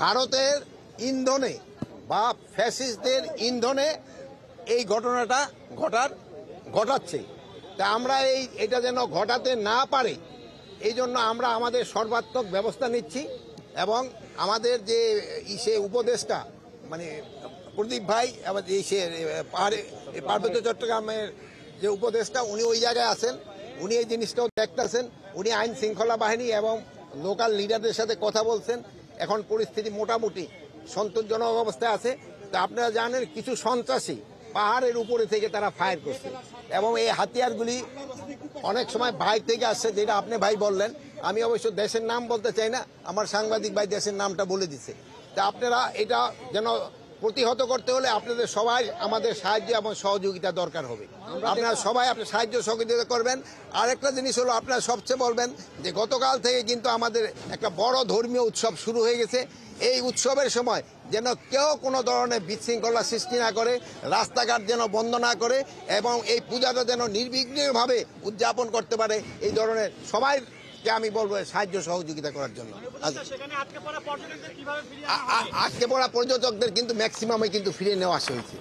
ভারতের ইন্ধনে বা ফ্যাসিস্টদের ইন্ধনে এই ঘটনাটা ঘটাচ্ছে। তা আমরা এটা যেন ঘটাতে না পারে এই জন্য আমরা আমাদের সর্বাত্মক ব্যবস্থা নিচ্ছি এবং আমাদের যে উপদেষ্টা মানে প্রদীপ ভাই এবং পার্বত্য চট্টগ্রামের যে উপদেষ্টা উনি ওই জায়গায় আছেন, উনি এই জিনিসটাও দেখতেছেন, উনি আইন শৃঙ্খলা বাহিনী এবং লোকাল লিডারদের সাথে কথা বলছেন। এখন পরিস্থিতি মোটামুটি সন্তোষজনক অবস্থায় আছে। তা আপনারা জানেন কিছু সন্ত্রাসী পাহাড়ের উপরে থেকে তারা ফায়ার করছে এবং এই হাতিয়ারগুলি অনেক সময় বাইরে থেকে আসছে, যেটা আপনি ভাই বললেন। আমি অবশ্য দেশের নাম বলতে চাই না, আমার সাংবাদিক ভাই দেশের নামটা বলে দিছে। তা আপনারা এটা যেন প্রতিহত করতে হলে আপনাদের সবাই আমাদের সাহায্য এবং সহযোগিতা দরকার হবে। আপনারা সবাই আপনার সাহায্য সহযোগিতা করবেন। আরেকটা জিনিস হলো, আপনারা সবচেয়ে বলবেন যে গতকাল থেকে কিন্তু আমাদের একটা বড় ধর্মীয় উৎসব শুরু হয়ে গেছে। এই উৎসবের সময় যেন কেউ কোনো ধরনের বিশৃঙ্খলা সৃষ্টি না করে, রাস্তাঘাট যেন বন্ধ না করে এবং এই পূজাটা যেন নির্বিঘ্নভাবে উদযাপন করতে পারে, এই ধরনের সবাইকে আমি বলবো সাহায্য সহযোগিতা করার জন্য। আটকে পড়া পর্যটকদের কিন্তু ম্যাক্সিমামে কিন্তু ফিরিয়ে নেওয়া হয়েছে।